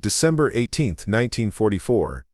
December 18, 1944.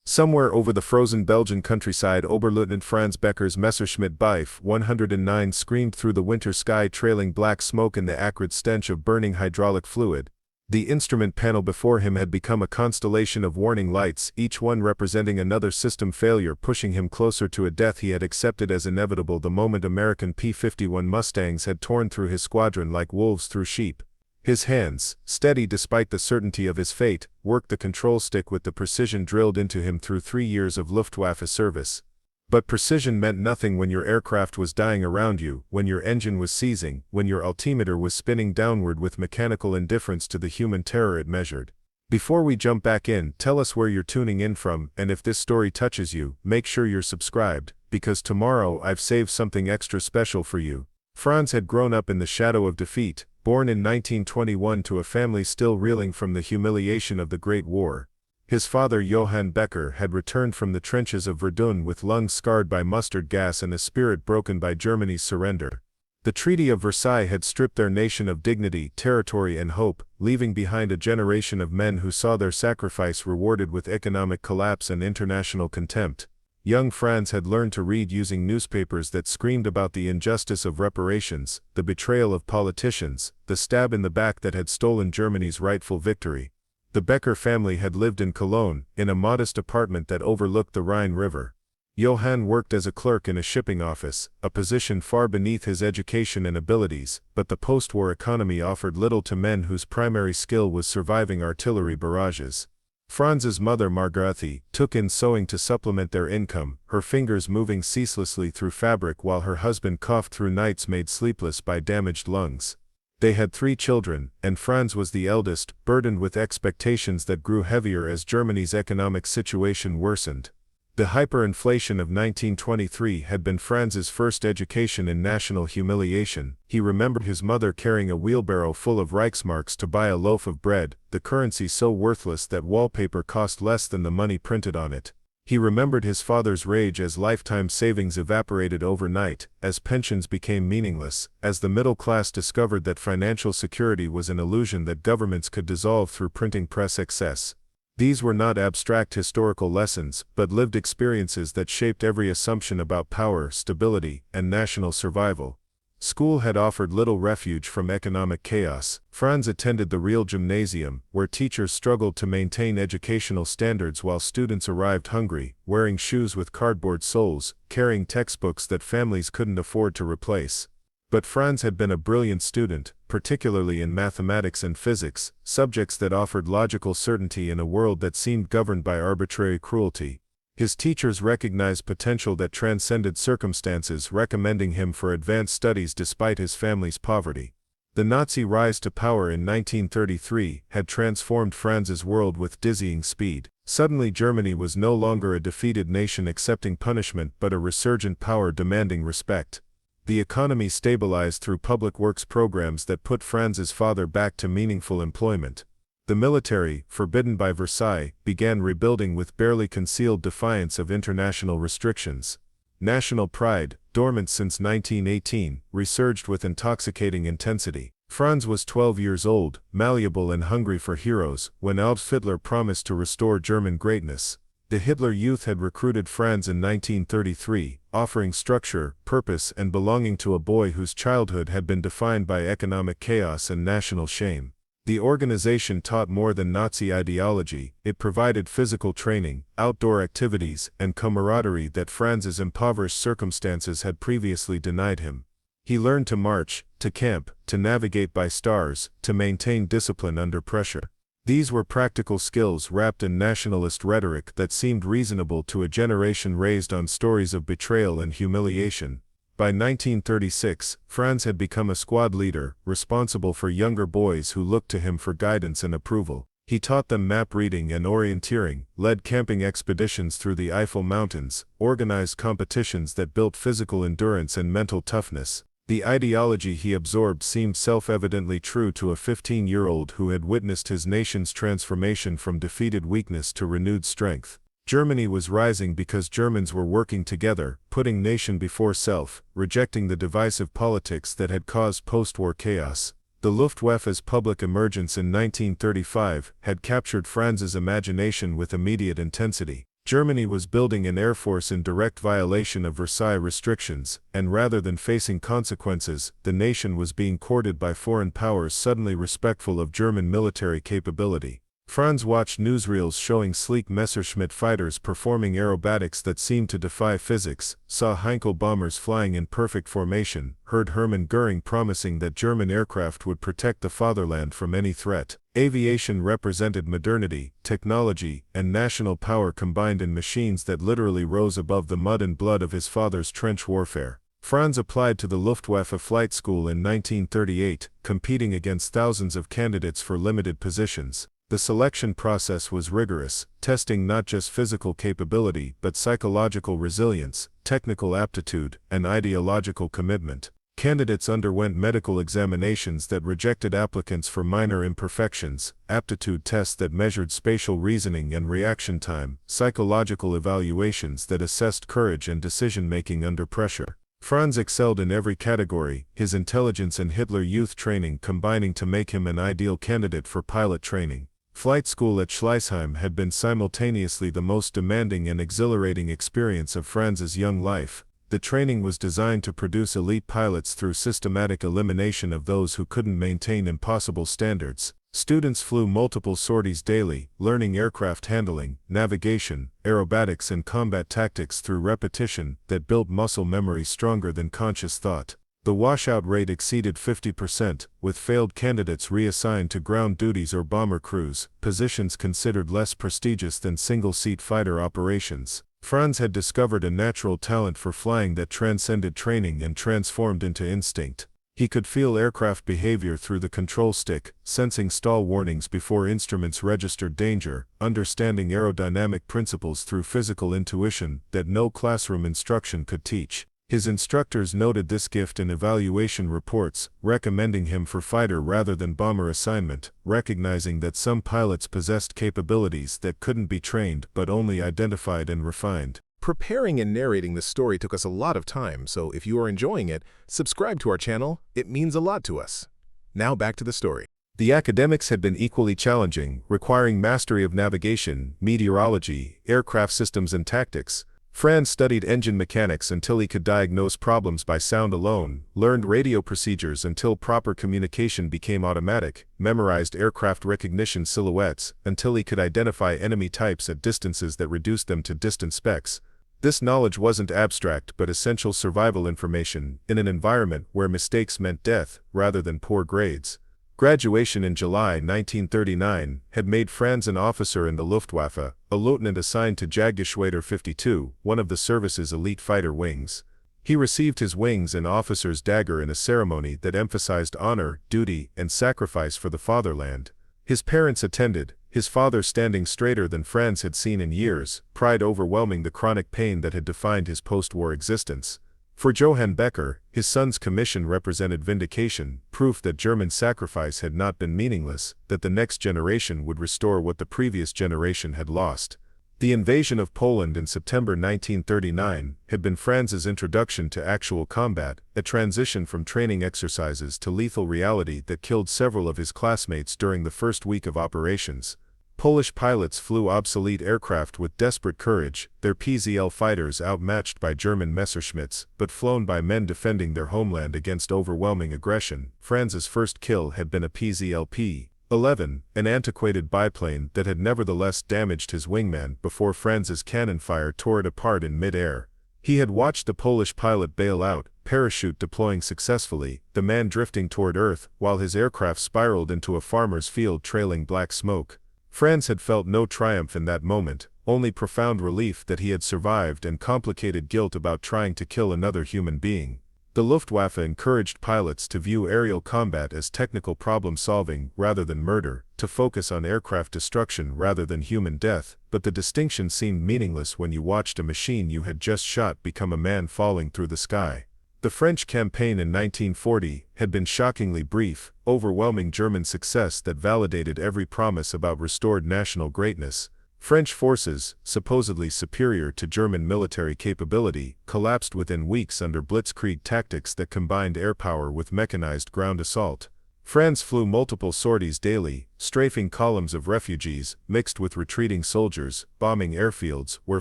Somewhere over the frozen Belgian countryside, Oberleutnant Franz Becker's Messerschmitt Beif 109 screamed through the winter sky, trailing black smoke and the acrid stench of burning hydraulic fluid. The instrument panel before him had become a constellation of warning lights, each one representing another system failure, pushing him closer to a death he had accepted as inevitable the moment American P-51 Mustangs had torn through his squadron like wolves through sheep. His hands, steady despite the certainty of his fate, worked the control stick with the precision drilled into him through 3 years of Luftwaffe service. But precision meant nothing when your aircraft was dying around you, when your engine was seizing, when your altimeter was spinning downward with mechanical indifference to the human terror it measured. Before we jump back in, tell us where you're tuning in from, and if this story touches you, make sure you're subscribed, because tomorrow I've saved something extra special for you. Franz had grown up in the shadow of defeat, born in 1921 to a family still reeling from the humiliation of the Great War. His father Johann Becker had returned from the trenches of Verdun with lungs scarred by mustard gas and a spirit broken by Germany's surrender. The Treaty of Versailles had stripped their nation of dignity, territory and hope, leaving behind a generation of men who saw their sacrifice rewarded with economic collapse and international contempt. Young Franz had learned to read using newspapers that screamed about the injustice of reparations, the betrayal of politicians, the stab in the back that had stolen Germany's rightful victory. The Becker family had lived in Cologne, in a modest apartment that overlooked the Rhine River. Johann worked as a clerk in a shipping office, a position far beneath his education and abilities, but the post-war economy offered little to men whose primary skill was surviving artillery barrages. Franz's mother Margrethe took in sewing to supplement their income, her fingers moving ceaselessly through fabric while her husband coughed through nights made sleepless by damaged lungs. They had 3 children, and Franz was the eldest, burdened with expectations that grew heavier as Germany's economic situation worsened. The hyperinflation of 1923 had been Franz's first education in national humiliation. He remembered his mother carrying a wheelbarrow full of Reichsmarks to buy a loaf of bread, the currency so worthless that wallpaper cost less than the money printed on it. He remembered his father's rage as lifetime savings evaporated overnight, as pensions became meaningless, as the middle class discovered that financial security was an illusion that governments could dissolve through printing press excess. These were not abstract historical lessons, but lived experiences that shaped every assumption about power, stability, and national survival. School had offered little refuge from economic chaos. Franz attended the real gymnasium, where teachers struggled to maintain educational standards while students arrived hungry, wearing shoes with cardboard soles, carrying textbooks that families couldn't afford to replace. But Franz had been a brilliant student, particularly in mathematics and physics, subjects that offered logical certainty in a world that seemed governed by arbitrary cruelty. His teachers recognized potential that transcended circumstances, recommending him for advanced studies despite his family's poverty. The Nazi rise to power in 1933 had transformed Franz's world with dizzying speed. Suddenly Germany was no longer a defeated nation accepting punishment but a resurgent power demanding respect. The economy stabilized through public works programs that put Franz's father back to meaningful employment. The military, forbidden by Versailles, began rebuilding with barely concealed defiance of international restrictions. National pride, dormant since 1918, resurged with intoxicating intensity. Franz was 12 years old, malleable and hungry for heroes, when Adolf Hitler promised to restore German greatness. The Hitler Youth had recruited Franz in 1933, offering structure, purpose, and belonging to a boy whose childhood had been defined by economic chaos and national shame. The organization taught more than Nazi ideology. It provided physical training, outdoor activities, and camaraderie that Franz's impoverished circumstances had previously denied him. He learned to march, to camp, to navigate by stars, to maintain discipline under pressure. These were practical skills wrapped in nationalist rhetoric that seemed reasonable to a generation raised on stories of betrayal and humiliation. By 1936, Franz had become a squad leader, responsible for younger boys who looked to him for guidance and approval. He taught them map reading and orienteering, led camping expeditions through the Eifel Mountains, organized competitions that built physical endurance and mental toughness. The ideology he absorbed seemed self-evidently true to a 15-year-old who had witnessed his nation's transformation from defeated weakness to renewed strength. Germany was rising because Germans were working together, putting nation before self, rejecting the divisive politics that had caused post-war chaos. The Luftwaffe's public emergence in 1935 had captured Franz's imagination with immediate intensity. Germany was building an air force in direct violation of Versailles restrictions, and rather than facing consequences, the nation was being courted by foreign powers suddenly respectful of German military capability. Franz watched newsreels showing sleek Messerschmitt fighters performing aerobatics that seemed to defy physics, saw Heinkel bombers flying in perfect formation, heard Hermann Göring promising that German aircraft would protect the fatherland from any threat. Aviation represented modernity, technology, and national power combined in machines that literally rose above the mud and blood of his father's trench warfare. Franz applied to the Luftwaffe flight school in 1938, competing against thousands of candidates for limited positions. The selection process was rigorous, testing not just physical capability but psychological resilience, technical aptitude, and ideological commitment. Candidates underwent medical examinations that rejected applicants for minor imperfections, aptitude tests that measured spatial reasoning and reaction time, psychological evaluations that assessed courage and decision-making under pressure. Franz excelled in every category, his intelligence and Hitler Youth training combining to make him an ideal candidate for pilot training. Flight school at Schleißheim had been simultaneously the most demanding and exhilarating experience of Franz's young life. The training was designed to produce elite pilots through systematic elimination of those who couldn't maintain impossible standards. Students flew multiple sorties daily, learning aircraft handling, navigation, aerobatics and combat tactics through repetition that built muscle memory stronger than conscious thought. The washout rate exceeded 50%, with failed candidates reassigned to ground duties or bomber crews, positions considered less prestigious than single-seat fighter operations. Franz had discovered a natural talent for flying that transcended training and transformed into instinct. He could feel aircraft behavior through the control stick, sensing stall warnings before instruments registered danger, understanding aerodynamic principles through physical intuition that no classroom instruction could teach. His instructors noted this gift in evaluation reports, recommending him for fighter rather than bomber assignment, recognizing that some pilots possessed capabilities that couldn't be trained but only identified and refined. Preparing and narrating this story took us a lot of time, so if you are enjoying it, subscribe to our channel. It means a lot to us. Now back to the story. The academics had been equally challenging, requiring mastery of navigation, meteorology, aircraft systems and tactics. Franz studied engine mechanics until he could diagnose problems by sound alone, learned radio procedures until proper communication became automatic, memorized aircraft recognition silhouettes until he could identify enemy types at distances that reduced them to distant specks. This knowledge wasn't abstract but essential survival information in an environment where mistakes meant death rather than poor grades. Graduation in July 1939 had made Franz an officer in the Luftwaffe, a lieutenant assigned to Jagdgeschwader 52, one of the service's elite fighter wings. He received his wings and officer's dagger in a ceremony that emphasized honor, duty, and sacrifice for the fatherland. His parents attended, his father standing straighter than Franz had seen in years, pride overwhelming the chronic pain that had defined his post-war existence. For Johann Becker, his son's commission represented vindication, proof that German sacrifice had not been meaningless, that the next generation would restore what the previous generation had lost. The invasion of Poland in September 1939 had been Franz's introduction to actual combat, a transition from training exercises to lethal reality that killed several of his classmates during the first week of operations. Polish pilots flew obsolete aircraft with desperate courage, their PZL fighters outmatched by German Messerschmitts, but flown by men defending their homeland against overwhelming aggression. Franz's first kill had been a PZL P-11, an antiquated biplane that had nevertheless damaged his wingman before Franz's cannon fire tore it apart in mid-air. He had watched the Polish pilot bail out, parachute deploying successfully, the man drifting toward Earth, while his aircraft spiraled into a farmer's field trailing black smoke. Franz had felt no triumph in that moment, only profound relief that he had survived and complicated guilt about trying to kill another human being. The Luftwaffe encouraged pilots to view aerial combat as technical problem-solving rather than murder, to focus on aircraft destruction rather than human death, but the distinction seemed meaningless when you watched a machine you had just shot become a man falling through the sky. The French campaign in 1940 had been shockingly brief, overwhelming German success that validated every promise about restored national greatness. French forces, supposedly superior to German military capability, collapsed within weeks under blitzkrieg tactics that combined air power with mechanized ground assault. Franz flew multiple sorties daily, strafing columns of refugees, mixed with retreating soldiers, bombing airfields where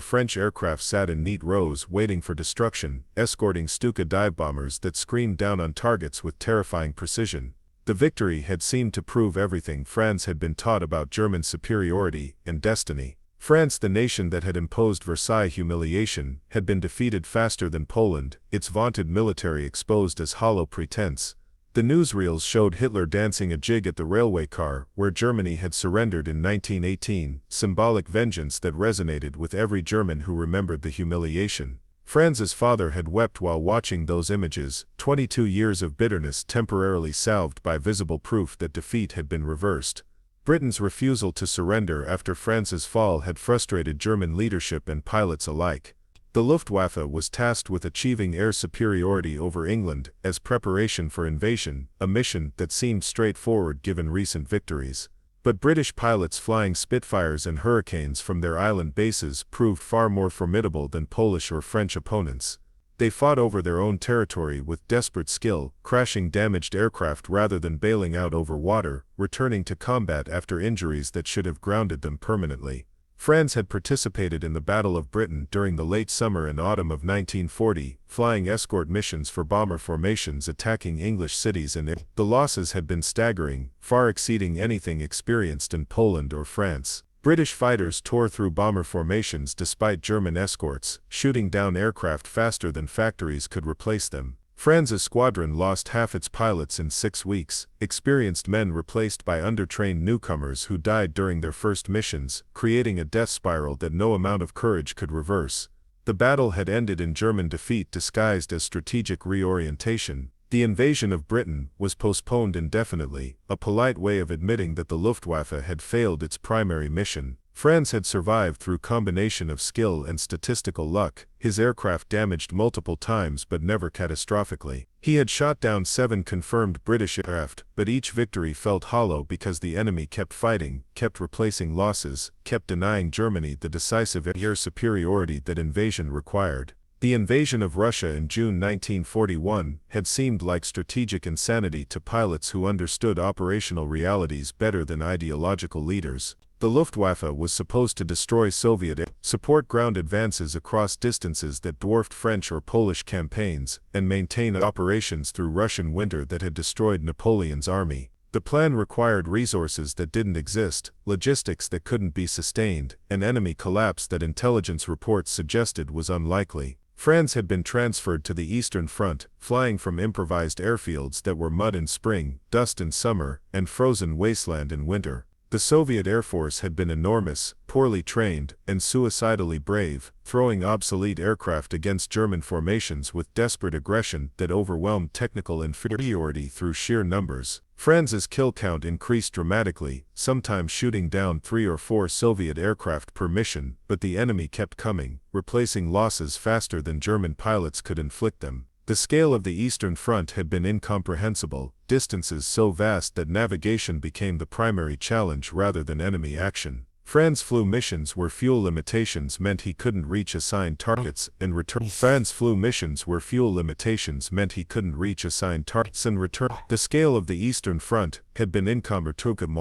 French aircraft sat in neat rows waiting for destruction, escorting Stuka dive bombers that screamed down on targets with terrifying precision. The victory had seemed to prove everything Franz had been taught about German superiority and destiny. France, the nation that had imposed Versailles humiliation, had been defeated faster than Poland, its vaunted military exposed as hollow pretense. The newsreels showed Hitler dancing a jig at the railway car where Germany had surrendered in 1918, symbolic vengeance that resonated with every German who remembered the humiliation. Franz's father had wept while watching those images, 22 years of bitterness temporarily salved by visible proof that defeat had been reversed. Britain's refusal to surrender after Franz's fall had frustrated German leadership and pilots alike. The Luftwaffe was tasked with achieving air superiority over England as preparation for invasion, a mission that seemed straightforward given recent victories. But British pilots flying Spitfires and Hurricanes from their island bases proved far more formidable than Polish or French opponents. They fought over their own territory with desperate skill, crashing damaged aircraft rather than bailing out over water, returning to combat after injuries that should have grounded them permanently. Franz had participated in the Battle of Britain during the late summer and autumn of 1940, flying escort missions for bomber formations attacking English cities, and the losses had been staggering, far exceeding anything experienced in Poland or France. British fighters tore through bomber formations despite German escorts, shooting down aircraft faster than factories could replace them. Franz's squadron lost half its pilots in 6 weeks, experienced men replaced by undertrained newcomers who died during their first missions, creating a death spiral that no amount of courage could reverse. The battle had ended in German defeat disguised as strategic reorientation. The invasion of Britain was postponed indefinitely, a polite way of admitting that the Luftwaffe had failed its primary mission. Franz had survived through combination of skill and statistical luck, his aircraft damaged multiple times but never catastrophically. He had shot down 7 confirmed British aircraft, but each victory felt hollow because the enemy kept fighting, kept replacing losses, kept denying Germany the decisive air superiority that invasion required. The invasion of Russia in June 1941 had seemed like strategic insanity to pilots who understood operational realities better than ideological leaders. The Luftwaffe was supposed to destroy Soviet air support ground advances across distances that dwarfed French or Polish campaigns, and maintain operations through Russian winter that had destroyed Napoleon's army. The plan required resources that didn't exist, logistics that couldn't be sustained, and enemy collapse that intelligence reports suggested was unlikely. Franz had been transferred to the Eastern Front, flying from improvised airfields that were mud in spring, dust in summer, and frozen wasteland in winter. The Soviet Air Force had been enormous, poorly trained, and suicidally brave, throwing obsolete aircraft against German formations with desperate aggression that overwhelmed technical inferiority through sheer numbers. Franz's kill count increased dramatically, sometimes shooting down 3 or 4 Soviet aircraft per mission, but the enemy kept coming, replacing losses faster than German pilots could inflict them. The scale of the Eastern Front had been incomprehensible, distances so vast that navigation became the primary challenge rather than enemy action. Franz flew missions where fuel limitations meant he couldn't reach assigned targets and return. Franz flew missions where fuel limitations meant he couldn't reach assigned targets and return. The scale of the Eastern Front had been incommensurable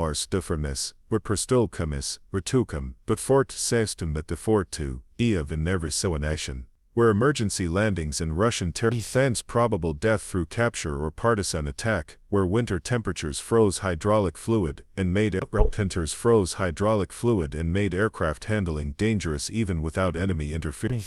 were perstolkamis, retukam, but fort system but the fort to, of in never so a nation. Where emergency landings in Russian territory meant probable death through capture or partisan attack, where winter temperatures froze hydraulic fluid and made aircraft handling dangerous even without enemy interference.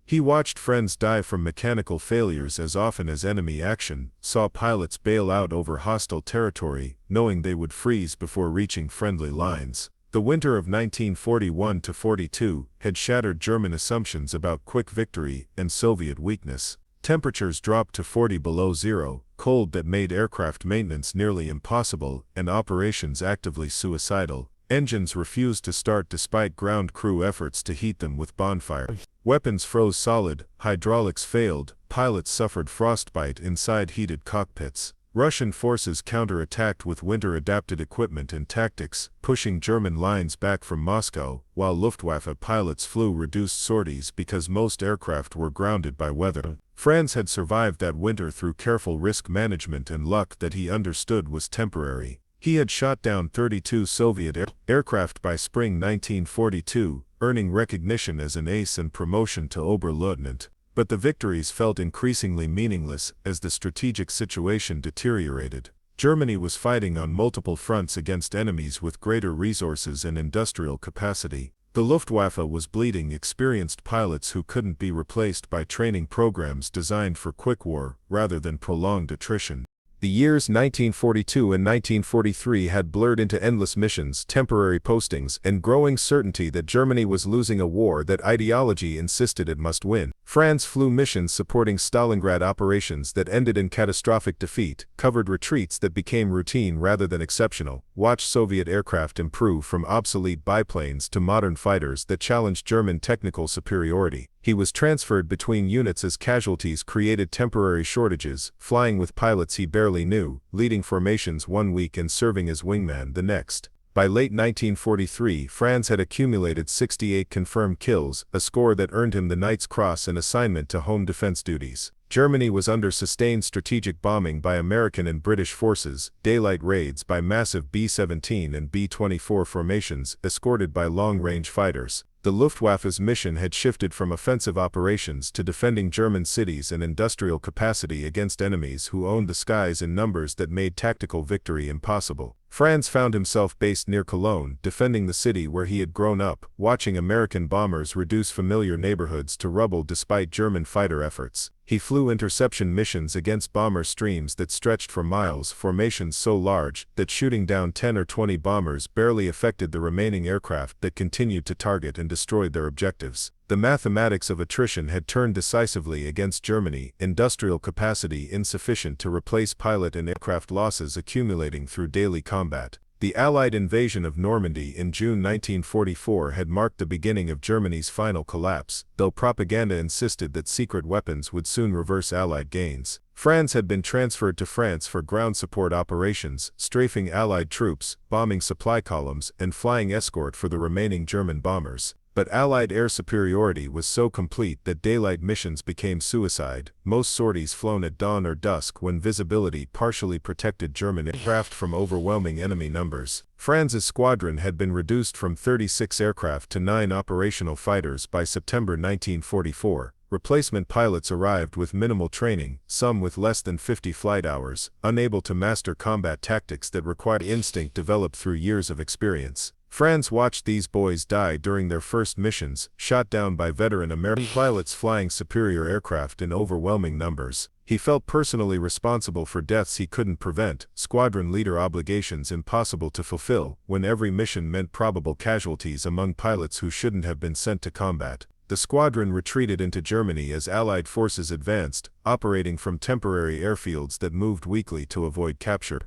He watched friends die from mechanical failures as often as enemy action, saw pilots bail out over hostile territory, knowing they would freeze before reaching friendly lines. The winter of 1941–42 had shattered German assumptions about quick victory and Soviet weakness. Temperatures dropped to 40 below zero, cold that made aircraft maintenance nearly impossible and operations actively suicidal. Engines refused to start despite ground crew efforts to heat them with bonfire. Weapons froze solid, hydraulics failed, pilots suffered frostbite inside heated cockpits. Russian forces counterattacked with winter-adapted equipment and tactics, pushing German lines back from Moscow, while Luftwaffe pilots flew reduced sorties because most aircraft were grounded by weather. Franz had survived that winter through careful risk management and luck that he understood was temporary. He had shot down 32 Soviet aircraft by spring 1942, earning recognition as an ace and promotion to Oberleutnant. But the victories felt increasingly meaningless as the strategic situation deteriorated. Germany was fighting on multiple fronts against enemies with greater resources and industrial capacity. The Luftwaffe was bleeding experienced pilots who couldn't be replaced by training programs designed for quick war rather than prolonged attrition. The years 1942 and 1943 had blurred into endless missions, temporary postings, and growing certainty that Germany was losing a war that ideology insisted it must win. Franz flew missions supporting Stalingrad operations that ended in catastrophic defeat, covered retreats that became routine rather than exceptional, watched Soviet aircraft improve from obsolete biplanes to modern fighters that challenged German technical superiority. He was transferred between units as casualties created temporary shortages, flying with pilots he barely knew, leading formations one week and serving as wingman the next. By late 1943, Franz had accumulated 68 confirmed kills, a score that earned him the Knight's Cross and assignment to home defense duties. Germany was under sustained strategic bombing by American and British forces, daylight raids by massive B-17 and B-24 formations, escorted by long-range fighters. The Luftwaffe's mission had shifted from offensive operations to defending German cities and industrial capacity against enemies who owned the skies in numbers that made tactical victory impossible. Franz found himself based near Cologne, defending the city where he had grown up, watching American bombers reduce familiar neighborhoods to rubble despite German fighter efforts. He flew interception missions against bomber streams that stretched for miles, formations so large that shooting down 10 or 20 bombers barely affected the remaining aircraft that continued to target and destroyed their objectives. The mathematics of attrition had turned decisively against Germany, industrial capacity insufficient to replace pilot and aircraft losses accumulating through daily combat. The Allied invasion of Normandy in June 1944 had marked the beginning of Germany's final collapse, though propaganda insisted that secret weapons would soon reverse Allied gains. Franz had been transferred to France for ground support operations, strafing Allied troops, bombing supply columns, and flying escort for the remaining German bombers. But Allied air superiority was so complete that daylight missions became suicide, most sorties flown at dawn or dusk when visibility partially protected German aircraft from overwhelming enemy numbers. Franz's squadron had been reduced from 36 aircraft to 9 operational fighters by September 1944. Replacement pilots arrived with minimal training, some with less than 50 flight hours, unable to master combat tactics that required instinct developed through years of experience. Franz watched these boys die during their first missions, shot down by veteran American pilots flying superior aircraft in overwhelming numbers. He felt personally responsible for deaths he couldn't prevent, squadron leader obligations impossible to fulfill, when every mission meant probable casualties among pilots who shouldn't have been sent to combat. The squadron retreated into Germany as Allied forces advanced, operating from temporary airfields that moved weekly to avoid capture.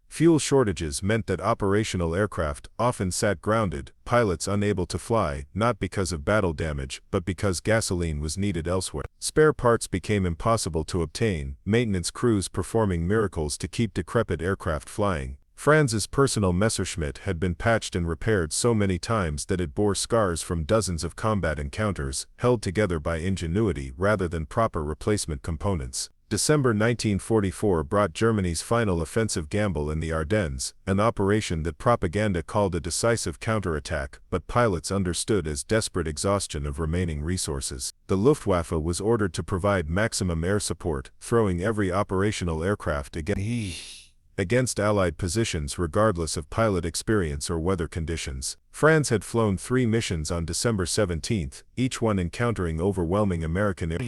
Fuel shortages meant that operational aircraft often sat grounded, pilots unable to fly, not because of battle damage, but because gasoline was needed elsewhere. Spare parts became impossible to obtain, maintenance crews performing miracles to keep decrepit aircraft flying. Franz's personal Messerschmitt had been patched and repaired so many times that it bore scars from dozens of combat encounters, held together by ingenuity rather than proper replacement components. December 1944 brought Germany's final offensive gamble in the Ardennes, an operation that propaganda called a decisive counterattack, but pilots understood as desperate exhaustion of remaining resources. The Luftwaffe was ordered to provide maximum air support, throwing every operational aircraft against Allied positions regardless of pilot experience or weather conditions. Franz had flown 3 missions on December 17, each one encountering overwhelming American air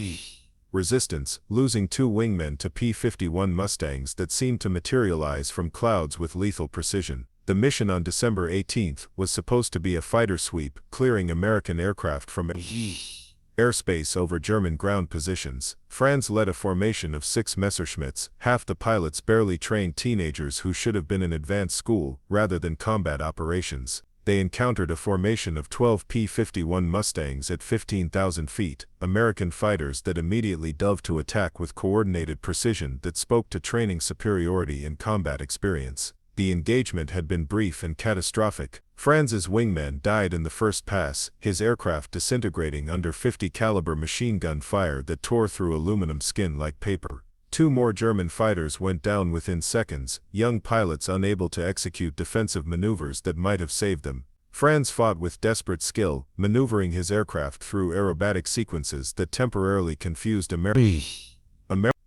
resistance, losing 2 wingmen to P-51 Mustangs that seemed to materialize from clouds with lethal precision. The mission on December 18 was supposed to be a fighter sweep, clearing American aircraft from airspace over German ground positions. Franz led a formation of 6 Messerschmitts, half the pilots barely trained teenagers who should have been in advanced school, rather than combat operations. they encountered a formation of 12 P-51 Mustangs at 15,000 feet, American fighters that immediately dove to attack with coordinated precision that spoke to training superiority and combat experience. The engagement had been brief and catastrophic. Franz's wingman died in the first pass, his aircraft disintegrating under 50 caliber machine gun fire that tore through aluminum skin like paper. 2 more German fighters went down within seconds, young pilots unable to execute defensive maneuvers that might have saved them. Franz fought with desperate skill, maneuvering his aircraft through aerobatic sequences that temporarily confused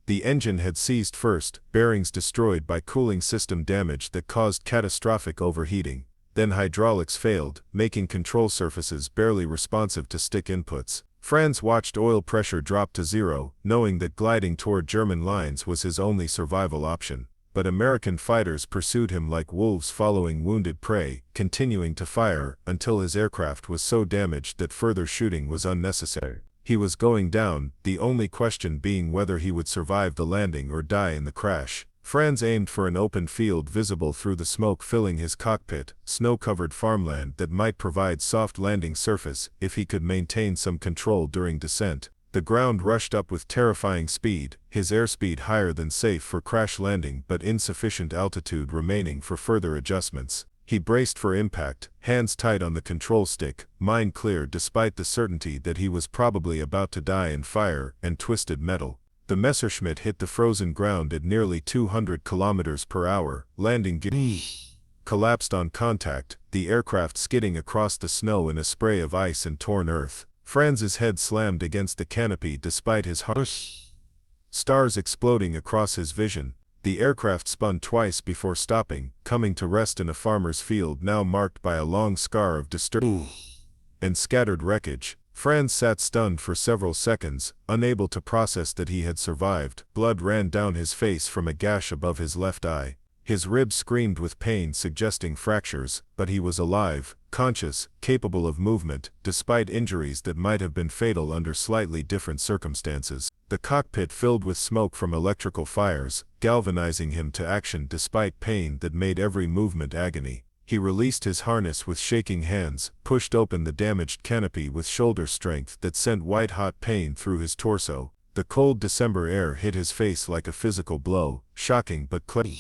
The engine had seized first, bearings destroyed by cooling system damage that caused catastrophic overheating. Then hydraulics failed, making control surfaces barely responsive to stick inputs. Franz watched oil pressure drop to zero, knowing that gliding toward German lines was his only survival option. But American fighters pursued him like wolves following wounded prey, continuing to fire until his aircraft was so damaged that further shooting was unnecessary. He was going down, the only question being whether he would survive the landing or die in the crash. Franz aimed for an open field visible through the smoke filling his cockpit, snow-covered farmland that might provide soft landing surface if he could maintain some control during descent. The ground rushed up with terrifying speed, his airspeed higher than safe for crash landing but insufficient altitude remaining for further adjustments. He braced for impact, hands tight on the control stick, mind clear despite the certainty that he was probably about to die in fire and twisted metal. The Messerschmitt hit the frozen ground at nearly 200 kilometers per hour, landing gear collapsed on contact, the aircraft skidding across the snow in a spray of ice and torn earth. Franz's head slammed against the canopy despite his heart stars exploding across his vision. The aircraft spun twice before stopping, coming to rest in a farmer's field now marked by a long scar of disturbance and scattered wreckage. Franz sat stunned for several seconds, unable to process that he had survived. Blood ran down his face from a gash above his left eye. His ribs screamed with pain, suggesting fractures, but he was alive, conscious, capable of movement, despite injuries that might have been fatal under slightly different circumstances. The cockpit filled with smoke from electrical fires, galvanizing him to action despite pain that made every movement agony. He released his harness with shaking hands, pushed open the damaged canopy with shoulder strength that sent white-hot pain through his torso. The cold December air hit his face like a physical blow, shocking but clean,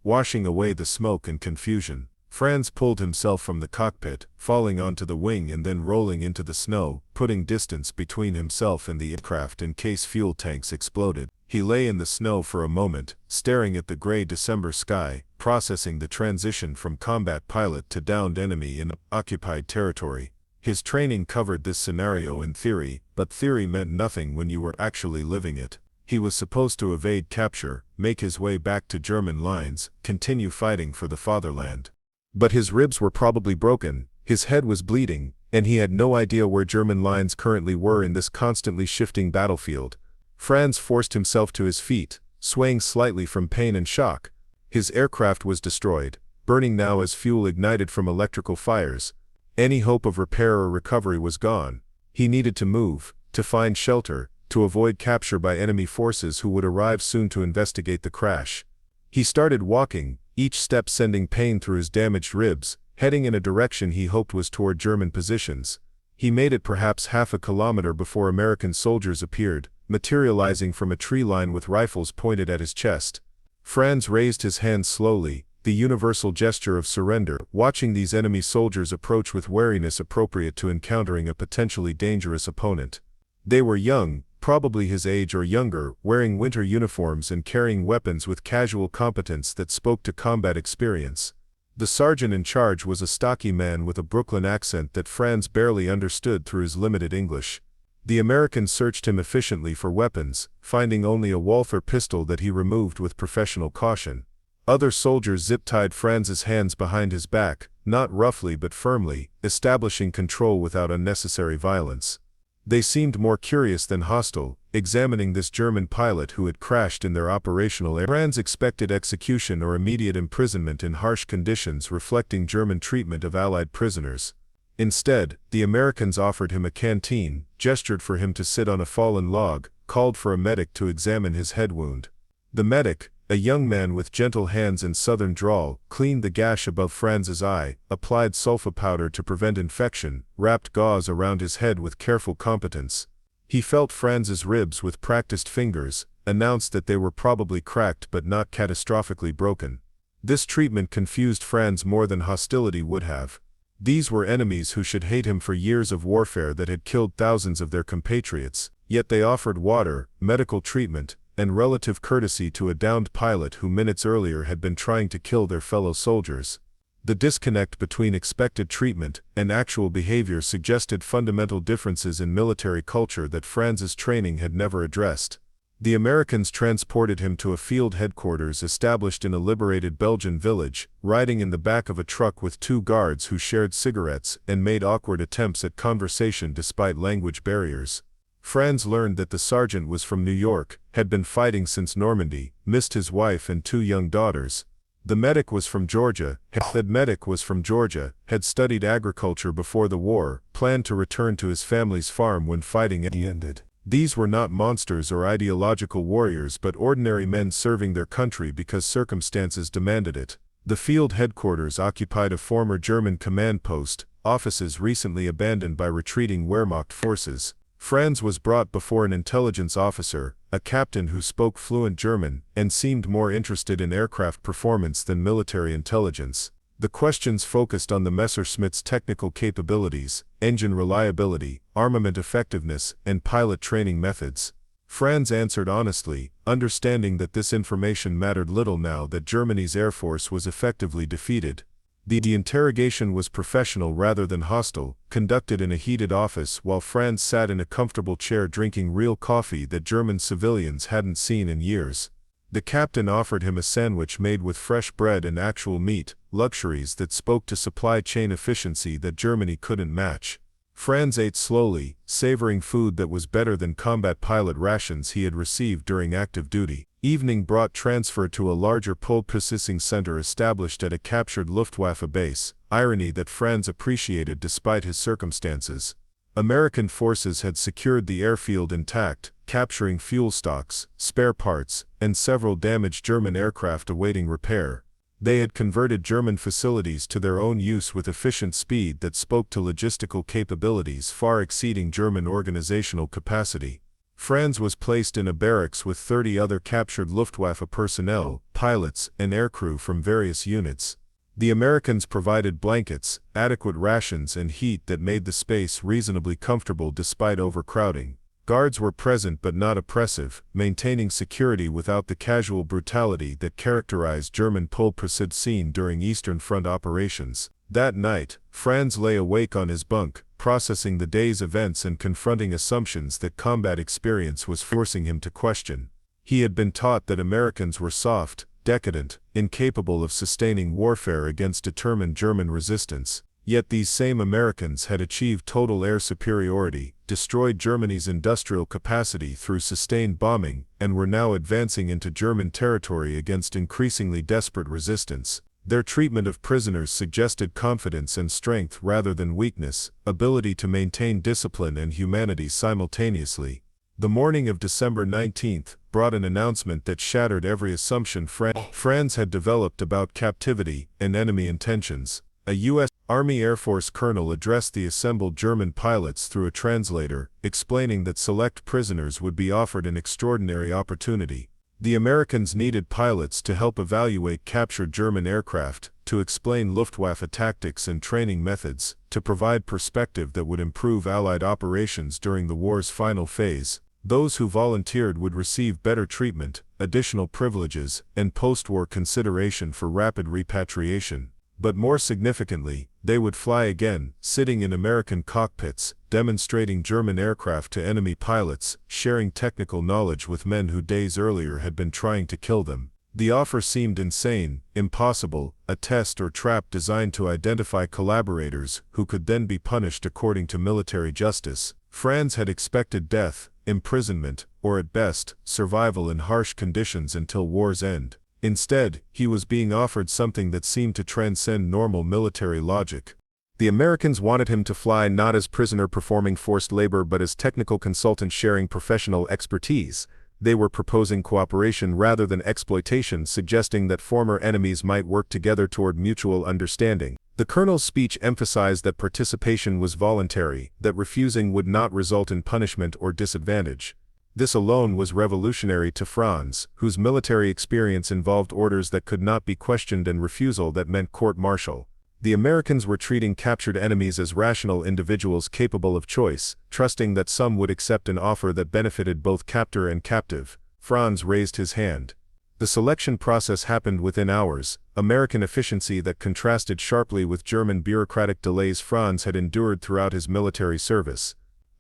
washing away the smoke and confusion. Franz pulled himself from the cockpit, falling onto the wing and then rolling into the snow, putting distance between himself and the aircraft in case fuel tanks exploded. He lay in the snow for a moment, staring at the gray December sky, processing the transition from combat pilot to downed enemy in occupied territory. His training covered this scenario in theory, but theory meant nothing when you were actually living it. He was supposed to evade capture, make his way back to German lines, continue fighting for the fatherland. But his ribs were probably broken, his head was bleeding, and he had no idea where German lines currently were in this constantly shifting battlefield. Franz forced himself to his feet, swaying slightly from pain and shock. His aircraft was destroyed, burning now as fuel ignited from electrical fires. Any hope of repair or recovery was gone. He needed to move, to find shelter, to avoid capture by enemy forces who would arrive soon to investigate the crash. He started walking, each step sending pain through his damaged ribs, heading in a direction he hoped was toward German positions. He made it perhaps half a kilometer before American soldiers appeared, materializing from a tree line with rifles pointed at his chest. Franz raised his hands slowly, the universal gesture of surrender, watching these enemy soldiers approach with wariness appropriate to encountering a potentially dangerous opponent. They were young, probably his age or younger, wearing winter uniforms and carrying weapons with casual competence that spoke to combat experience. The sergeant in charge was a stocky man with a Brooklyn accent that Franz barely understood through his limited English. The American searched him efficiently for weapons, finding only a Walther pistol that he removed with professional caution. Other soldiers zip-tied Franz's hands behind his back, not roughly but firmly, establishing control without unnecessary violence. They seemed more curious than hostile, examining this German pilot who had crashed in their operational area. Franz expected execution or immediate imprisonment in harsh conditions reflecting German treatment of Allied prisoners. Instead, the Americans offered him a canteen, gestured for him to sit on a fallen log, called for a medic to examine his head wound. The medic, A young man with gentle hands and southern drawl cleaned the gash above Franz's eye, applied sulfa powder to prevent infection, wrapped gauze around his head with careful competence. He felt Franz's ribs with practiced fingers, announced that they were probably cracked but not catastrophically broken. This treatment confused Franz more than hostility would have. These were enemies who should hate him for years of warfare that had killed thousands of their compatriots, yet they offered water, medical treatment, and relative courtesy to a downed pilot who minutes earlier had been trying to kill their fellow soldiers. The disconnect between expected treatment and actual behavior suggested fundamental differences in military culture that Franz's training had never addressed. The Americans transported him to a field headquarters established in a liberated Belgian village, riding in the back of a truck with two guards who shared cigarettes and made awkward attempts at conversation despite language barriers. Franz learned that the sergeant was from New York, had been fighting since Normandy, missed his wife and two young daughters. The medic was from Georgia, had studied agriculture before the war, planned to return to his family's farm when fighting ended. These were not monsters or ideological warriors but ordinary men serving their country because circumstances demanded it. The field headquarters occupied a former German command post, offices recently abandoned by retreating Wehrmacht forces. Franz was brought before an intelligence officer, a captain who spoke fluent German and seemed more interested in aircraft performance than military intelligence. The questions focused on the Messerschmitt's technical capabilities, engine reliability, armament effectiveness, and pilot training methods. Franz answered honestly, understanding that this information mattered little now that Germany's air force was effectively defeated. The interrogation was professional rather than hostile, conducted in a heated office while Franz sat in a comfortable chair drinking real coffee that German civilians hadn't seen in years. The captain offered him a sandwich made with fresh bread and actual meat, luxuries that spoke to supply chain efficiency that Germany couldn't match. Franz ate slowly, savoring food that was better than combat pilot rations he had received during active duty. Evening brought transfer to a larger pole processing center established at a captured Luftwaffe base, irony that Franz appreciated despite his circumstances. American forces had secured the airfield intact, capturing fuel stocks, spare parts, and several damaged German aircraft awaiting repair. They had converted German facilities to their own use with efficient speed that spoke to logistical capabilities far exceeding German organizational capacity. Franz was placed in a barracks with 30 other captured Luftwaffe personnel, pilots, and aircrew from various units. The Americans provided blankets, adequate rations and heat that made the space reasonably comfortable despite overcrowding. Guards were present but not oppressive, maintaining security without the casual brutality that characterized German Pole-Scene during Eastern Front operations. That night, Franz lay awake on his bunk, processing the day's events and confronting assumptions that combat experience was forcing him to question. He had been taught that Americans were soft, decadent, incapable of sustaining warfare against determined German resistance. Yet these same Americans had achieved total air superiority, destroyed Germany's industrial capacity through sustained bombing, and were now advancing into German territory against increasingly desperate resistance. Their treatment of prisoners suggested confidence and strength rather than weakness, ability to maintain discipline and humanity simultaneously. The morning of December 19th brought an announcement that shattered every assumption Franz had developed about captivity and enemy intentions. A U.S. Army Air Force colonel addressed the assembled German pilots through a translator, explaining that select prisoners would be offered an extraordinary opportunity. The Americans needed pilots to help evaluate captured German aircraft, to explain Luftwaffe tactics and training methods, to provide perspective that would improve Allied operations during the war's final phase. Those who volunteered would receive better treatment, additional privileges, and post-war consideration for rapid repatriation. But more significantly, they would fly again, sitting in American cockpits, demonstrating German aircraft to enemy pilots, sharing technical knowledge with men who days earlier had been trying to kill them. The offer seemed insane, impossible, a test or trap designed to identify collaborators who could then be punished according to military justice. Franz had expected death, imprisonment, or at best, survival in harsh conditions until war's end. Instead, he was being offered something that seemed to transcend normal military logic. The Americans wanted him to fly not as prisoner performing forced labor but as technical consultant sharing professional expertise. They were proposing cooperation rather than exploitation, suggesting that former enemies might work together toward mutual understanding. The colonel's speech emphasized that participation was voluntary, that refusing would not result in punishment or disadvantage. This alone was revolutionary to Franz, whose military experience involved orders that could not be questioned and refusal that meant court-martial. The Americans were treating captured enemies as rational individuals capable of choice, trusting that some would accept an offer that benefited both captor and captive. Franz raised his hand. The selection process happened within hours, American efficiency that contrasted sharply with German bureaucratic delays Franz had endured throughout his military service.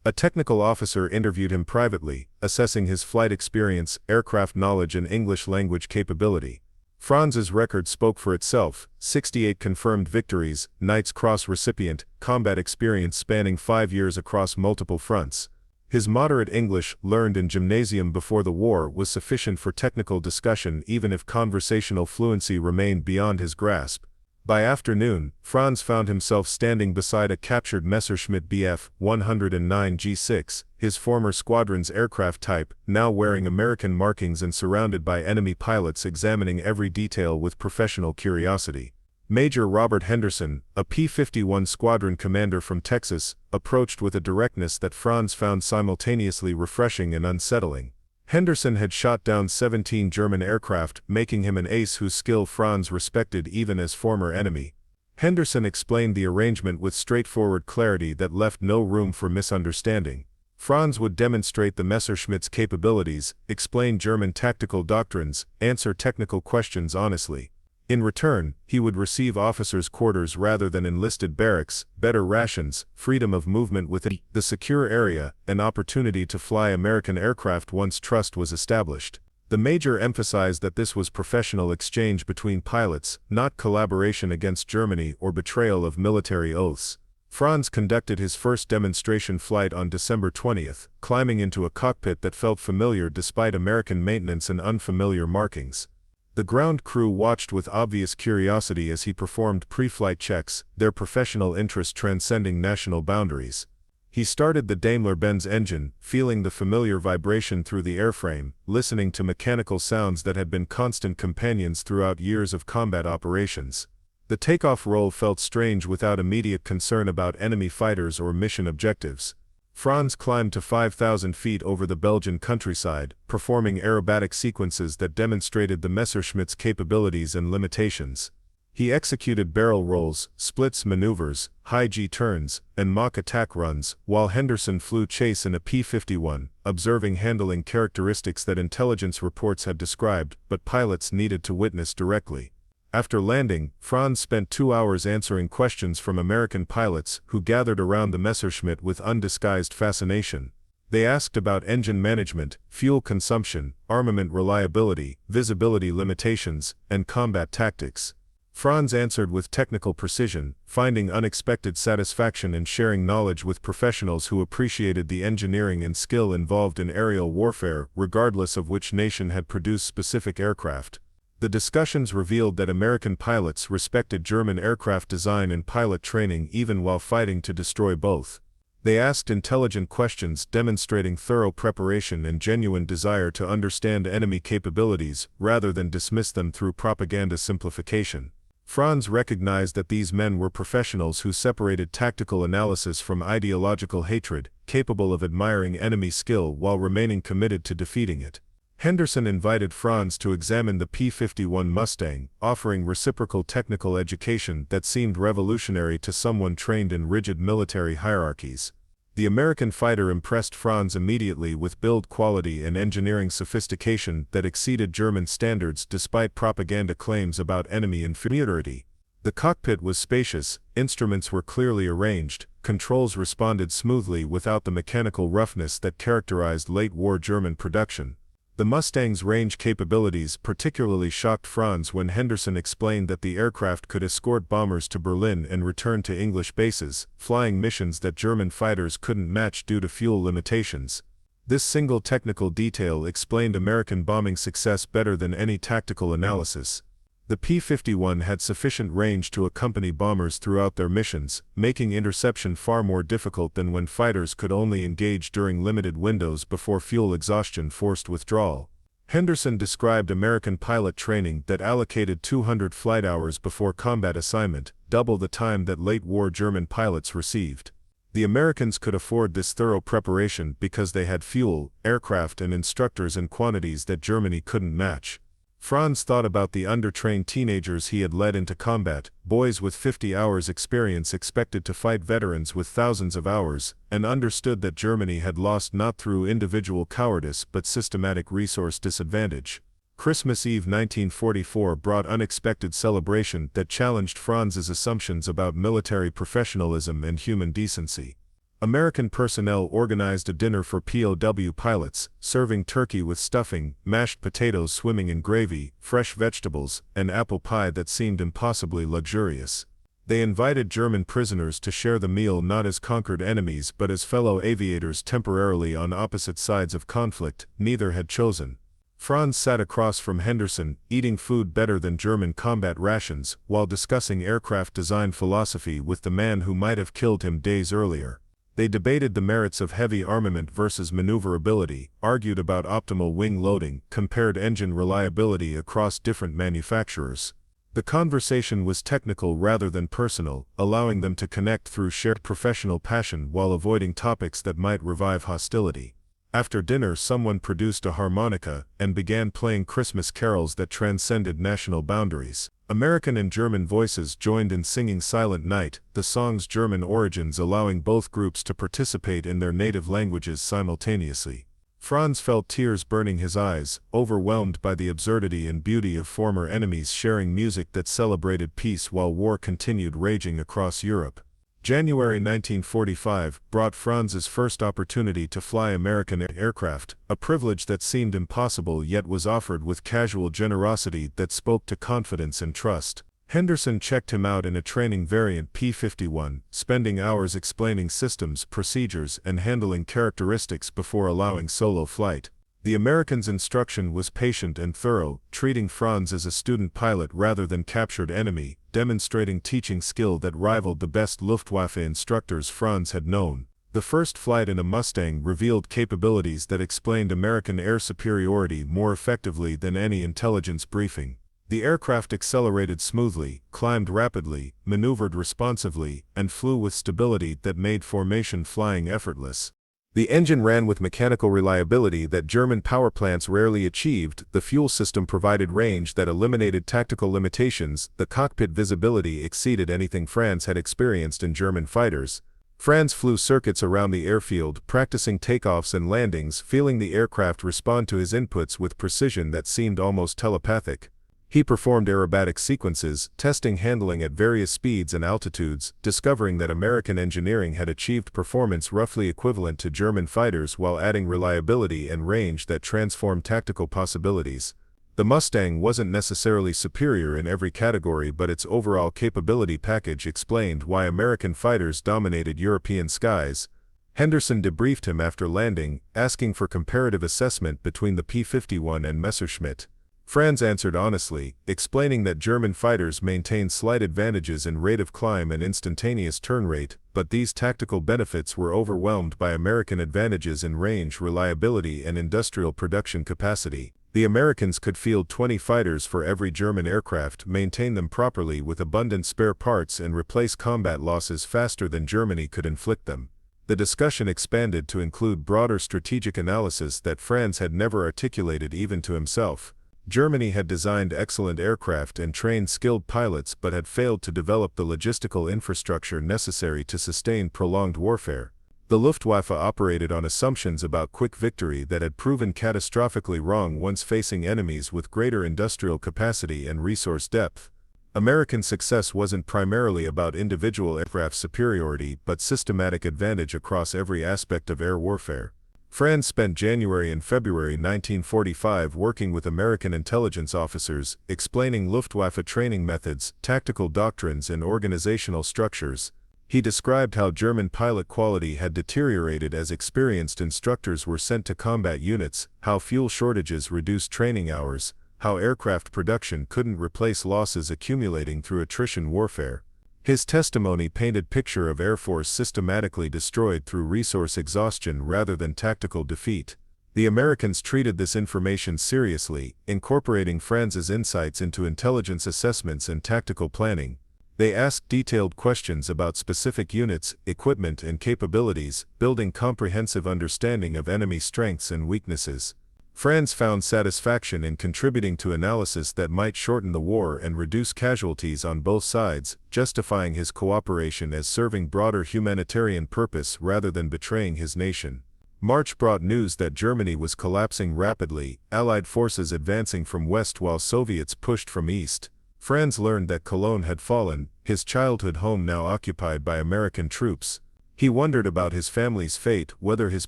A technical officer interviewed him privately, assessing his flight experience, aircraft knowledge and English language capability. Franz's record spoke for itself: 68 confirmed victories, Knight's Cross recipient, combat experience spanning 5 years across multiple fronts. His moderate English, learned in gymnasium before the war, was sufficient for technical discussion even if conversational fluency remained beyond his grasp. By afternoon, Franz found himself standing beside a captured Messerschmitt Bf 109 G6, his former squadron's aircraft type, now wearing American markings and surrounded by enemy pilots examining every detail with professional curiosity. Major Robert Henderson, a P-51 squadron commander from Texas, approached with a directness that Franz found simultaneously refreshing and unsettling. Henderson had shot down 17 German aircraft, making him an ace whose skill Franz respected even as former enemy. Henderson explained the arrangement with straightforward clarity that left no room for misunderstanding. Franz would demonstrate the Messerschmitt's capabilities, explain German tactical doctrines, answer technical questions honestly. In return, he would receive officers' quarters rather than enlisted barracks, better rations, freedom of movement within the secure area, and opportunity to fly American aircraft once trust was established. The major emphasized that this was professional exchange between pilots, not collaboration against Germany or betrayal of military oaths. Franz conducted his first demonstration flight on December 20th, climbing into a cockpit that felt familiar despite American maintenance and unfamiliar markings. The ground crew watched with obvious curiosity as he performed pre-flight checks, their professional interest transcending national boundaries. He started the Daimler-Benz engine, feeling the familiar vibration through the airframe, listening to mechanical sounds that had been constant companions throughout years of combat operations. The takeoff roll felt strange without immediate concern about enemy fighters or mission objectives. Franz climbed to 5,000 feet over the Belgian countryside, performing aerobatic sequences that demonstrated the Messerschmitt's capabilities and limitations. He executed barrel rolls, splits maneuvers, high G turns, and mock attack runs, while Henderson flew chase in a P-51, observing handling characteristics that intelligence reports had described, but pilots needed to witness directly. After landing, Franz spent 2 hours answering questions from American pilots who gathered around the Messerschmitt with undisguised fascination. They asked about engine management, fuel consumption, armament reliability, visibility limitations, and combat tactics. Franz answered with technical precision, finding unexpected satisfaction in sharing knowledge with professionals who appreciated the engineering and skill involved in aerial warfare, regardless of which nation had produced specific aircraft. The discussions revealed that American pilots respected German aircraft design and pilot training even while fighting to destroy both. They asked intelligent questions demonstrating thorough preparation and genuine desire to understand enemy capabilities rather than dismiss them through propaganda simplification. Franz recognized that these men were professionals who separated tactical analysis from ideological hatred, capable of admiring enemy skill while remaining committed to defeating it. Henderson invited Franz to examine the P-51 Mustang, offering reciprocal technical education that seemed revolutionary to someone trained in rigid military hierarchies. The American fighter impressed Franz immediately with build quality and engineering sophistication that exceeded German standards despite propaganda claims about enemy inferiority. The cockpit was spacious, instruments were clearly arranged, controls responded smoothly without the mechanical roughness that characterized late-war German production. The Mustang's range capabilities particularly shocked Franz when Henderson explained that the aircraft could escort bombers to Berlin and return to English bases, flying missions that German fighters couldn't match due to fuel limitations. This single technical detail explained American bombing success better than any tactical analysis. The P-51 had sufficient range to accompany bombers throughout their missions, making interception far more difficult than when fighters could only engage during limited windows before fuel exhaustion forced withdrawal. Henderson described American pilot training that allocated 200 flight hours before combat assignment, double the time that late-war German pilots received. The Americans could afford this thorough preparation because they had fuel, aircraft and instructors in quantities that Germany couldn't match. Franz thought about the undertrained teenagers he had led into combat, boys with 50 hours experience expected to fight veterans with thousands of hours, and understood that Germany had lost not through individual cowardice but systematic resource disadvantage. Christmas Eve 1944 brought unexpected celebration that challenged Franz's assumptions about military professionalism and human decency. American personnel organized a dinner for POW pilots, serving turkey with stuffing, mashed potatoes swimming in gravy, fresh vegetables, and apple pie that seemed impossibly luxurious. They invited German prisoners to share the meal not as conquered enemies but as fellow aviators temporarily on opposite sides of conflict neither had chosen. Franz sat across from Henderson, eating food better than German combat rations, while discussing aircraft design philosophy with the man who might have killed him days earlier. They debated the merits of heavy armament versus maneuverability, argued about optimal wing loading, compared engine reliability across different manufacturers. The conversation was technical rather than personal, allowing them to connect through shared professional passion while avoiding topics that might revive hostility. After dinner, someone produced a harmonica and began playing Christmas carols that transcended national boundaries. American and German voices joined in singing Silent Night, the song's German origins allowing both groups to participate in their native languages simultaneously. Franz felt tears burning his eyes, overwhelmed by the absurdity and beauty of former enemies sharing music that celebrated peace while war continued raging across Europe. January 1945 brought Franz's first opportunity to fly American aircraft, a privilege that seemed impossible yet was offered with casual generosity that spoke to confidence and trust. Henderson checked him out in a training variant P-51, spending hours explaining systems, procedures, and handling characteristics before allowing solo flight. The American's instruction was patient and thorough, treating Franz as a student pilot rather than captured enemy, demonstrating teaching skill that rivaled the best Luftwaffe instructors Franz had known. The first flight in a Mustang revealed capabilities that explained American air superiority more effectively than any intelligence briefing. The aircraft accelerated smoothly, climbed rapidly, maneuvered responsively, and flew with stability that made formation flying effortless. The engine ran with mechanical reliability that German power plants rarely achieved, the fuel system provided range that eliminated tactical limitations, the cockpit visibility exceeded anything Franz had experienced in German fighters. Franz flew circuits around the airfield, practicing takeoffs and landings, feeling the aircraft respond to his inputs with precision that seemed almost telepathic. He performed aerobatic sequences, testing handling at various speeds and altitudes, discovering that American engineering had achieved performance roughly equivalent to German fighters while adding reliability and range that transformed tactical possibilities. The Mustang wasn't necessarily superior in every category, but its overall capability package explained why American fighters dominated European skies. Henderson debriefed him after landing, asking for comparative assessment between the P-51 and Messerschmitt. Franz answered honestly, explaining that German fighters maintained slight advantages in rate of climb and instantaneous turn rate, but these tactical benefits were overwhelmed by American advantages in range, reliability, and industrial production capacity. The Americans could field 20 fighters for every German aircraft, maintain them properly with abundant spare parts, and replace combat losses faster than Germany could inflict them. The discussion expanded to include broader strategic analysis that Franz had never articulated even to himself. Germany had designed excellent aircraft and trained skilled pilots but had failed to develop the logistical infrastructure necessary to sustain prolonged warfare. The Luftwaffe operated on assumptions about quick victory that had proven catastrophically wrong once facing enemies with greater industrial capacity and resource depth. American success wasn't primarily about individual aircraft superiority but systematic advantage across every aspect of air warfare. Franz spent January and February 1945 working with American intelligence officers, explaining Luftwaffe training methods, tactical doctrines, and organizational structures. He described how German pilot quality had deteriorated as experienced instructors were sent to combat units, how fuel shortages reduced training hours, how aircraft production couldn't replace losses accumulating through attrition warfare. His testimony painted a picture of Air Force systematically destroyed through resource exhaustion rather than tactical defeat. The Americans treated this information seriously, incorporating Franz's insights into intelligence assessments and tactical planning. They asked detailed questions about specific units, equipment, and capabilities, building comprehensive understanding of enemy strengths and weaknesses. Franz found satisfaction in contributing to analysis that might shorten the war and reduce casualties on both sides, justifying his cooperation as serving broader humanitarian purpose rather than betraying his nation. March brought news that Germany was collapsing rapidly, Allied forces advancing from west while Soviets pushed from east. Franz learned that Cologne had fallen, his childhood home now occupied by American troops. He wondered about his family's fate, whether his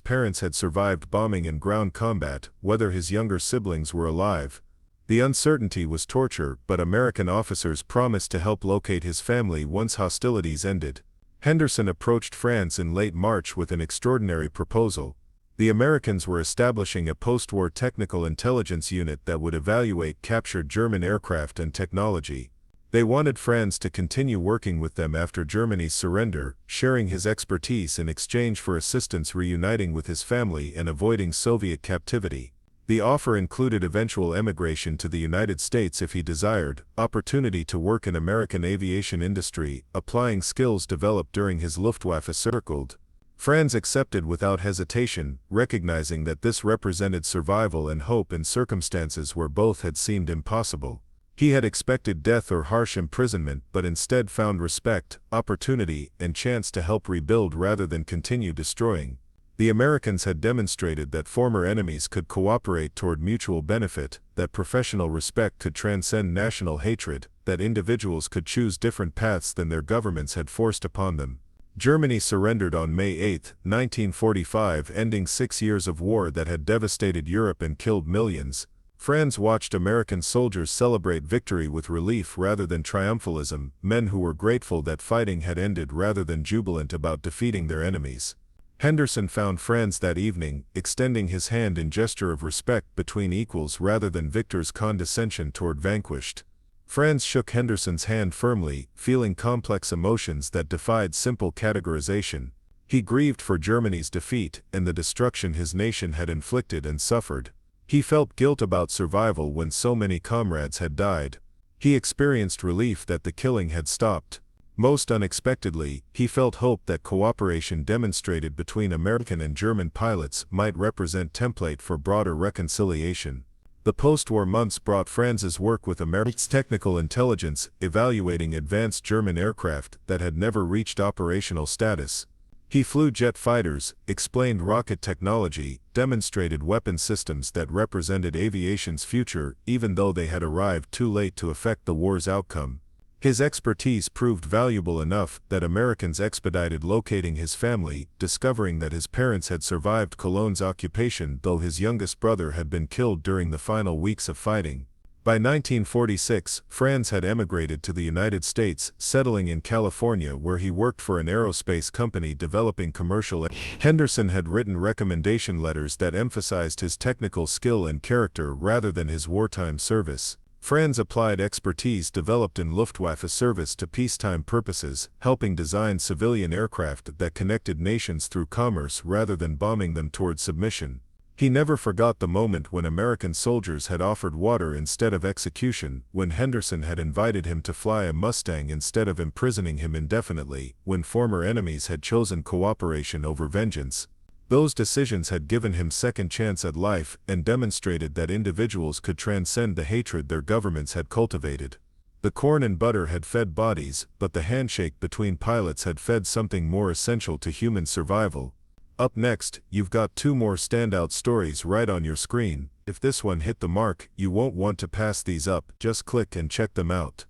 parents had survived bombing and ground combat, whether his younger siblings were alive. The uncertainty was torture, but American officers promised to help locate his family once hostilities ended. Henderson approached Franz in late March with an extraordinary proposal. The Americans were establishing a post-war technical intelligence unit that would evaluate captured German aircraft and technology. They wanted Franz to continue working with them after Germany's surrender, sharing his expertise in exchange for assistance reuniting with his family and avoiding Soviet captivity. The offer included eventual emigration to the United States if he desired, opportunity to work in American aviation industry, applying skills developed during his Luftwaffe circled. Franz accepted without hesitation, recognizing that this represented survival and hope in circumstances where both had seemed impossible. He had expected death or harsh imprisonment but instead found respect, opportunity, and chance to help rebuild rather than continue destroying. The Americans had demonstrated that former enemies could cooperate toward mutual benefit, that professional respect could transcend national hatred, that individuals could choose different paths than their governments had forced upon them. Germany surrendered on May 8, 1945, ending 6 years of war that had devastated Europe and killed millions. Franz watched American soldiers celebrate victory with relief rather than triumphalism, men who were grateful that fighting had ended rather than jubilant about defeating their enemies. Henderson found Franz that evening, extending his hand in gesture of respect between equals rather than victor's condescension toward vanquished. Franz shook Henderson's hand firmly, feeling complex emotions that defied simple categorization. He grieved for Germany's defeat and the destruction his nation had inflicted and suffered. He felt guilt about survival when so many comrades had died. He experienced relief that the killing had stopped. Most unexpectedly, he felt hope that cooperation demonstrated between American and German pilots might represent template for broader reconciliation. The post-war months brought Franz's work with America's technical intelligence, evaluating advanced German aircraft that had never reached operational status. He flew jet fighters, explained rocket technology, demonstrated weapon systems that represented aviation's future even though they had arrived too late to affect the war's outcome. His expertise proved valuable enough that Americans expedited locating his family, discovering that his parents had survived Cologne's occupation though his youngest brother had been killed during the final weeks of fighting. By 1946, Franz had emigrated to the United States, settling in California where he worked for an aerospace company developing commercial. Henderson had written recommendation letters that emphasized his technical skill and character rather than his wartime service. Franz applied expertise developed in Luftwaffe service to peacetime purposes, helping design civilian aircraft that connected nations through commerce rather than bombing them toward submission. He never forgot the moment when American soldiers had offered water instead of execution, when Henderson had invited him to fly a Mustang instead of imprisoning him indefinitely, when former enemies had chosen cooperation over vengeance. Those decisions had given him second chance at life and demonstrated that individuals could transcend the hatred their governments had cultivated. The corn and butter had fed bodies, but the handshake between pilots had fed something more essential to human survival. Up next, you've got 2 more standout stories right on your screen. If this one hit the mark, you won't want to pass these up, just click and check them out.